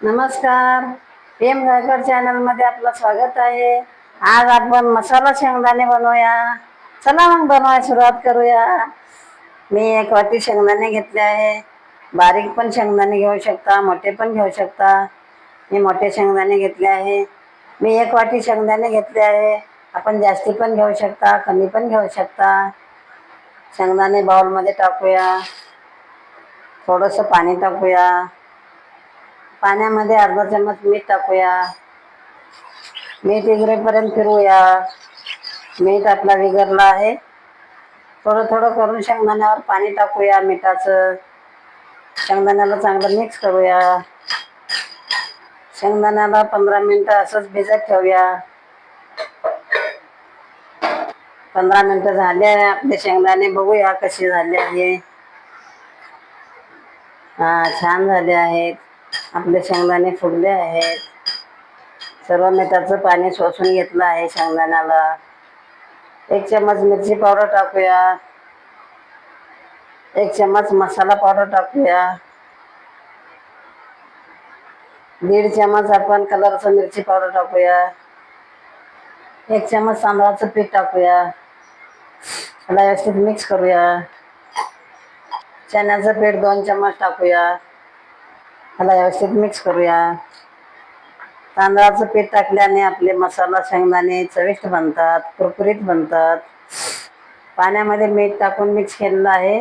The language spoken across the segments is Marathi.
नमस्कार. प्रेम गायकर चॅनल मध्ये आपलं स्वागत आहे. आज आपण मसाला शेंगदाणे बनवूया. चला मग बनवायला सुरुवात करूया. मी एक वाटी शेंगदाणे घेतले आहे. बारीक पण शेंगदाणे घेऊ शकता, मोठे पण घेऊ शकता. मी मोठे शेंगदाणे घेतले आहे. मी एक वाटी शेंगदाणे घेतले आहे. आपण जास्ती पण घेऊ शकता, कमी पण घेऊ शकता. शेंगदाणे बाउलमध्ये टाकूया. थोडंसं पाणी टाकूया. पाण्यामध्ये अर्धा चम्मच मीठ टाकूया. मीठ विरघळेपर्यंत फिरवूया. मीठ आपला विरघळला आहे. थोडं थोडं करून शेंगदाण्यावर पाणी टाकूया मिठाचं. शेंगदाण्याला चांगलं मिक्स करूया. शेंगदाण्याला 15 मिनिटं असंच भिजत ठेवूया. 15 मिनिटं झाले आहे. आपले शेंगदाणे बघूया कसे झाले आहे. छान झाले आहेत. आपले शेंगदाणे फुगले आहेत. सर्व मिठाचं पाणी शोषून घेतलं आहे शेंगदाण्याला. 1 चम्मच मिरची पावडर टाकूया. 1 चम्मच मसाला पावडर टाकूया. 1.5 चम्मच आपण कलरचं मिरची पावडर टाकूया. 1 चम्मच तांदळाचं पीठ टाकूया. त्याला व्यवस्थित मिक्स करूया. चण्याचं पीठ 2 चम्मच टाकूया. त्याला व्यवस्थित मिक्स करूया. तांदळाचं पीठ टाकल्याने आपले मसाला शेंगदाणे चविष्ट बनतात, कुरकुरीत बनतात. पाण्यामध्ये मीठ टाकून मिक्स केलेलं आहे.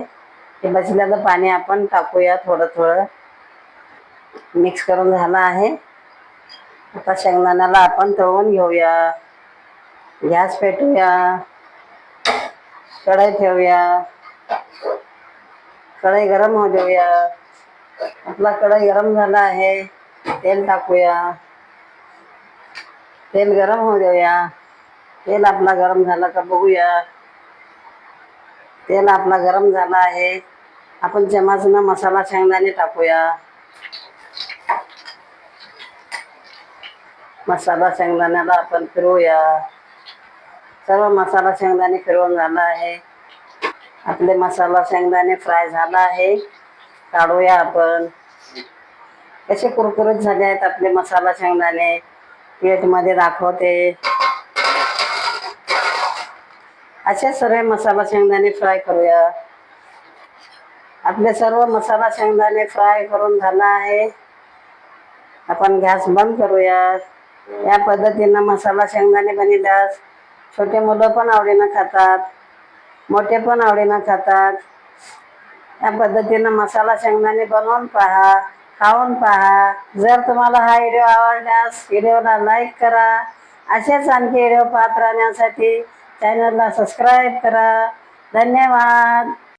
हे बचलेलं पाणी आपण टाकूया. थोडं थोडं मिक्स करून झालं आहे. आता शेंगदाण्याला आपण तळून घेऊया. गॅस पेटवूया. कढई ठेवूया. कढई गरम होऊ देऊया. आपला कढई गरम झाला आहे. तेल टाकूया. तेल गरम होऊ देऊया. तेल आपला गरम झाला का बघूया. तेल आपला गरम झाला आहे. आपण चमचानं मसाला शेंगदाणे टाकूया. मसाला शेंगदाण्याला आपण फिरवूया. सर्व मसाला शेंगदाणे फिरवून झाला आहे. आपले मसाला शेंगदाणे फ्राय झाला आहे. काढूया आपण. कसे कुरकुरीत झाले आहेत आपले मसाला शेंगदाणे. प्लेटमध्ये दाखवते. असे सर्व मसाला शेंगदाणे फ्राय करूया. आपले सर्व मसाला शेंगदाणे फ्राय करून झाला आहे. आपण गॅस बंद करूया. या पद्धतीनं मसाला शेंगदाणे बनविल्यास छोटे मुलं पण आवडीनं खातात, मोठे पण आवडीनं खातात. या पद्धतीनं मसाला शेंगदाणे बनवून पहा, खाऊन पहा. जर तुम्हाला हा व्हिडिओ आवडल्यास व्हिडिओला लाईक करा. असेच आणखी व्हिडिओ पाहत राहण्यासाठी चॅनलला सबस्क्राईब करा. धन्यवाद.